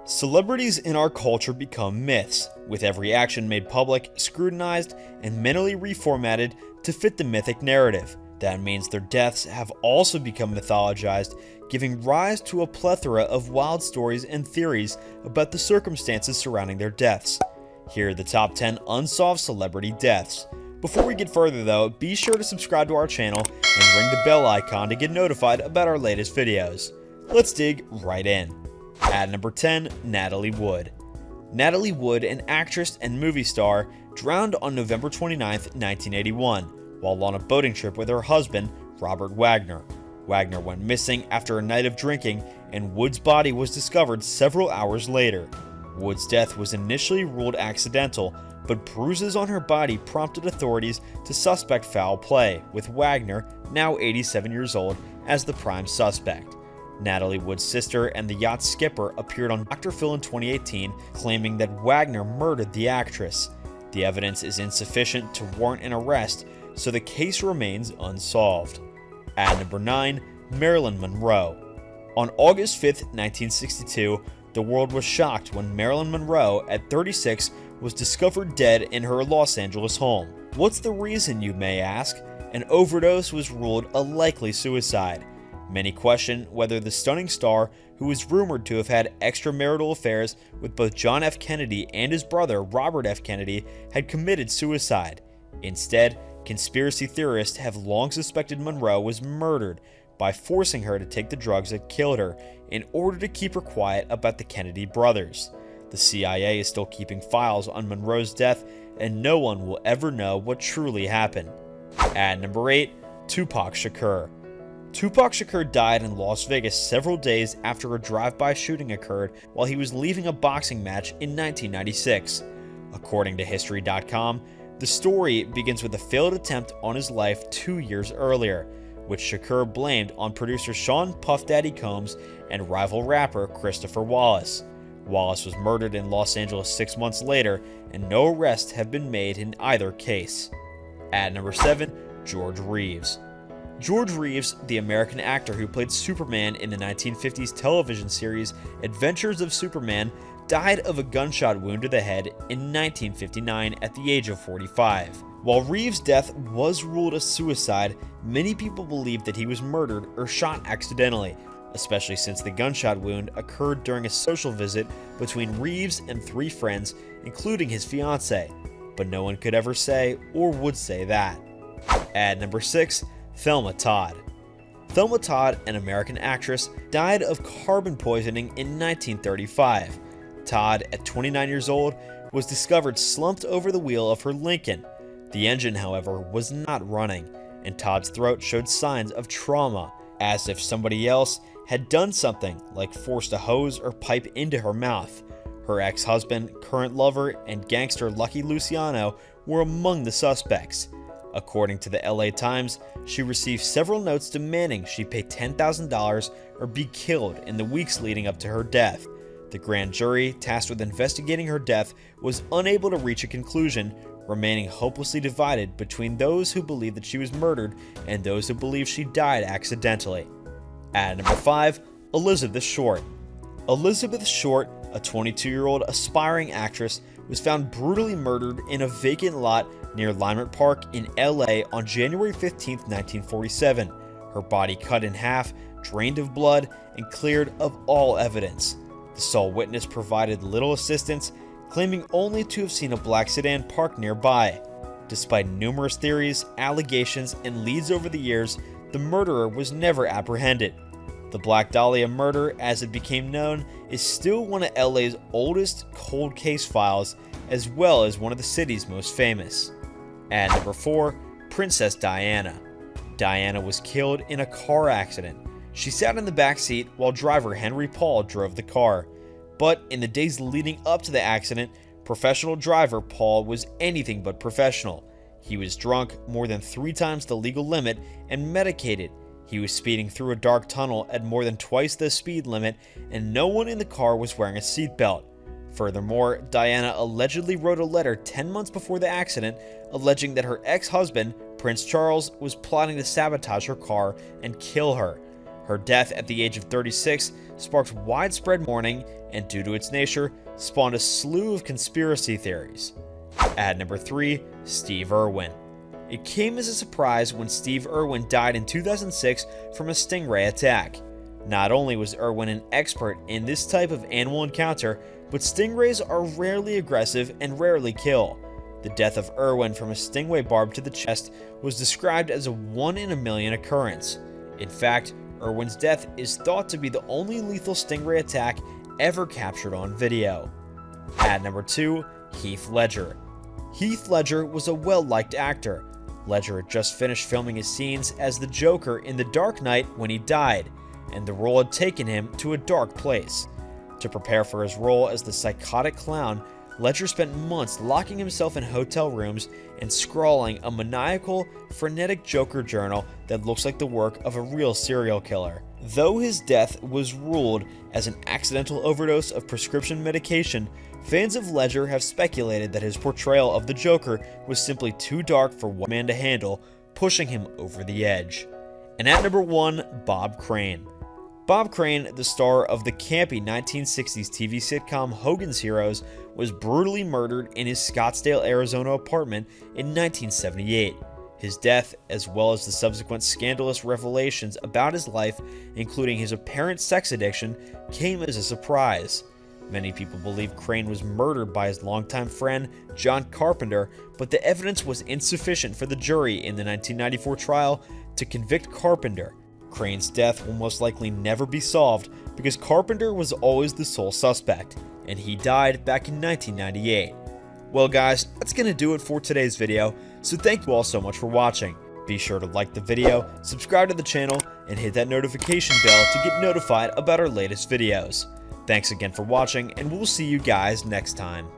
Celebrities in our culture become myths, with every action made public, scrutinized, and mentally reformatted to fit the mythic narrative. That means their deaths have also become mythologized, giving rise to a plethora of wild stories and theories about the circumstances surrounding their deaths. Here are the top 10 unsolved celebrity deaths. Before we get further though, be sure to subscribe to our channel and ring the bell icon to get notified about our latest videos. Let's dig right in. At number 10, Natalie Wood. Natalie Wood, an actress and movie star, drowned on November 29, 1981, while on a boating trip with her husband, Robert Wagner. Wagner went missing after a night of drinking, and Wood's body was discovered several hours later. Wood's death was initially ruled accidental, but bruises on her body prompted authorities to suspect foul play, with Wagner, now 87 years old, as the prime suspect. Natalie Wood's sister and the yacht skipper appeared on Dr. Phil in 2018, claiming that Wagner murdered the actress. The evidence is insufficient to warrant an arrest, so the case remains unsolved. At number 9, Marilyn Monroe. On August 5, 1962, the world was shocked when Marilyn Monroe, at 36, was discovered dead in her Los Angeles home. What's the reason, you may ask? An overdose was ruled a likely suicide. Many question whether the stunning star, who is rumored to have had extramarital affairs with both John F. Kennedy and his brother Robert F. Kennedy, had committed suicide. Instead, conspiracy theorists have long suspected Monroe was murdered by forcing her to take the drugs that killed her in order to keep her quiet about the Kennedy brothers. The CIA is still keeping files on Monroe's death, and no one will ever know what truly happened. At number 8, Tupac Shakur. Tupac Shakur died in Las Vegas several days after a drive-by shooting occurred while he was leaving a boxing match in 1996. According to History.com, the story begins with a failed attempt on his life 2 years earlier, which Shakur blamed on producer Sean Puff Daddy Combs and rival rapper Christopher Wallace. Wallace was murdered in Los Angeles 6 months later, and no arrests have been made in either case. At number 7, George Reeves. George Reeves, the American actor who played Superman in the 1950s television series Adventures of Superman, died of a gunshot wound to the head in 1959 at the age of 45. While Reeves' death was ruled a suicide, many people believe that he was murdered or shot accidentally, especially since the gunshot wound occurred during a social visit between Reeves and 3 friends, including his fiancée, but no one could ever say or would say that. At number 6, Thelma Todd. Thelma Todd, an American actress, died of carbon poisoning in 1935. Todd, at 29 years old, was discovered slumped over the wheel of her Lincoln. The engine, however, was not running, and Todd's throat showed signs of trauma, as if somebody else had done something like forced a hose or pipe into her mouth. Her ex-husband, current lover, and gangster Lucky Luciano were among the suspects. According to the LA Times, she received several notes demanding she pay $10,000 or be killed in the weeks leading up to her death. The grand jury, tasked with investigating her death, was unable to reach a conclusion, remaining hopelessly divided between those who believe that she was murdered and those who believe she died accidentally. At number 5, Elizabeth Short. Elizabeth Short, a 22-year-old aspiring actress, was found brutally murdered in a vacant lot near Lymert Park in LA on January 15, 1947. Her body cut in half, drained of blood, and cleared of all evidence. The sole witness provided little assistance, claiming only to have seen a black sedan parked nearby. Despite numerous theories, allegations, and leads over the years, the murderer was never apprehended. The Black Dahlia murder, as it became known, is still one of LA's oldest cold case files, as well as one of the city's most famous. At number 4, Princess Diana. Diana was killed in a car accident. She sat in the back seat while driver Henry Paul drove the car. But in the days leading up to the accident, professional driver Paul was anything but professional. He was drunk more than 3 times the legal limit and medicated. He was speeding through a dark tunnel at more than twice the speed limit, and no one in the car was wearing a seatbelt. Furthermore, Diana allegedly wrote a letter 10 months before the accident, alleging that her ex-husband, Prince Charles, was plotting to sabotage her car and kill her. Her death at the age of 36 sparked widespread mourning and, due to its nature, spawned a slew of conspiracy theories. At number 3, Steve Irwin. It came as a surprise when Steve Irwin died in 2006 from a stingray attack. Not only was Irwin an expert in this type of animal encounter, but stingrays are rarely aggressive and rarely kill. The death of Irwin from a stingray barb to the chest was described as a 1 in a million occurrence. In fact, Irwin's death is thought to be the only lethal stingray attack ever captured on video. At number 2, Heath Ledger. Heath Ledger was a well-liked actor. Ledger had just finished filming his scenes as the Joker in The Dark Knight when he died, and the role had taken him to a dark place. To prepare for his role as the psychotic clown, Ledger spent months locking himself in hotel rooms and scrawling a maniacal, frenetic Joker journal that looks like the work of a real serial killer. Though his death was ruled as an accidental overdose of prescription medication, fans of Ledger have speculated that his portrayal of the Joker was simply too dark for one man to handle, pushing him over the edge. And at number 1, Bob Crane. Bob Crane, the star of the campy 1960s TV sitcom Hogan's Heroes, was brutally murdered in his Scottsdale, Arizona apartment in 1978. His death, as well as the subsequent scandalous revelations about his life, including his apparent sex addiction, came as a surprise. Many people believe Crane was murdered by his longtime friend, John Carpenter, but the evidence was insufficient for the jury in the 1994 trial to convict Carpenter. Crane's death will most likely never be solved because Carpenter was always the sole suspect, and he died back in 1998. Well guys, that's going to do it for today's video, so thank you all so much for watching. Be sure to like the video, subscribe to the channel, and hit that notification bell to get notified about our latest videos. Thanks again for watching, and we'll see you guys next time.